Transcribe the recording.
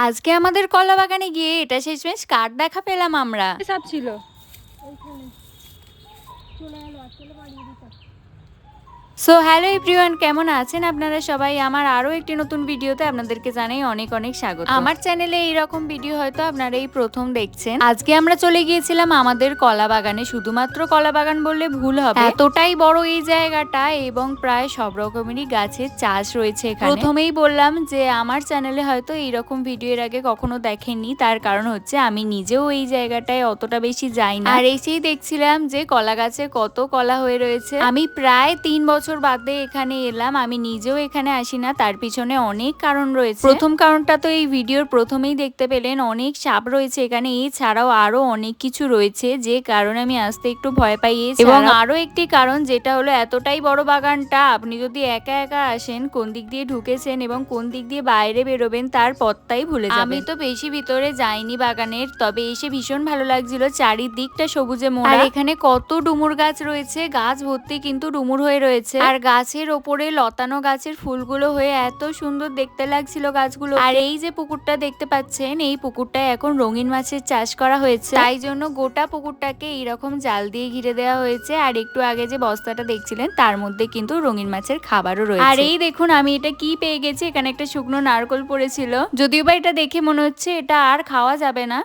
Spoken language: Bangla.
আজকে আমাদের কলা বাগানে গিয়ে এটা শেষমেশ কার দেখা পেলাম আমরা। সব ছিল। সো হ্যালো এভরিওয়ান, কেমন আছেন আপনারা সবাই? আমার আরও একটি নতুন ভিডিওতে আপনাদেরকে জানাই অনেক অনেক স্বাগত। আমার চ্যানেলে এইরকম ভিডিও হয়তো আপনারা এই প্রথম দেখছেন। আজকে আমরা চলে গিয়েছিলাম আমাদের কলা বাগানে। শুধুমাত্র কলা বাগান বললে ভুল হবে, এতটাই বড় এই জায়গাটা এবং প্রায় সব রকমেরই গাছের চাষ রয়েছে এখানে। প্রথমেই বললাম যে আমার চ্যানেলে হয়তো এইরকম ভিডিও এর আগে কখনো দেখেননি, তার কারণ হচ্ছে আমি নিজেও এই জায়গাটায় অতটা বেশি যাই না। আর এসেই দেখছিলাম যে কলা গাছে কত কলা হয়ে রয়েছে। আমি প্রায় 3 বছর বাদে এখানে এলাম। আমি নিজেও এখানে আসি না, তার পিছনে অনেক কারণ রয়েছে। প্রথম কারণটা তো এই ভিডিওর প্রথমেই দেখতে পেলেন, অনেক সাপ রয়েছে এখানে। এছাড়াও আরো অনেক কিছু রয়েছে যে কারণে আমি আসতে একটু ভয় পাই। এবং আরো একটি কারণ যেটা হলো, এতটাই বড় বাগানটা আপনি যদি একা একা আসেন, কোন দিক দিয়ে ঢুকেছেন এবং কোন দিক দিয়ে বাইরে বেরোবেন তার পথটাই ভুলে যাবেন। আমি তো বেশি ভিতরে যাইনি বাগানের, তবে এসে ভীষণ ভালো লাগছিল। চারিদিকটা সবুজে মোড়া, আর এখানে কত ডুমুর গাছ রয়েছে, গাছ ভর্তি কিন্তু ডুমুর হয়ে রয়েছে। আর গাছের ওপরে লতানো গাছের ফুলগুলো হয়ে এত সুন্দর দেখতে লাগছিল গাছগুলো। আর এই যে পুকুরটা দেখতে পাচ্ছেন, এই পুকুরটায় এখন রঙিন মাছের চাষ করা হয়েছে, তাই জন্য গোটা পুকুরটাকে এইরকম জাল দিয়ে ঘিরে দেওয়া হয়েছে। আর একটু আগে যে বস্তাটা দেখছিলেন তার মধ্যে কিন্তু রঙিন মাছের খাবারও রয়েছে। আর এই দেখুন আমি এটা কি পেয়ে গেছি, এখানে একটা শুকনো নারকোল পড়েছিল, যদিও বা এটা দেখে মনে হচ্ছে এটা আর খাওয়া যাবে না।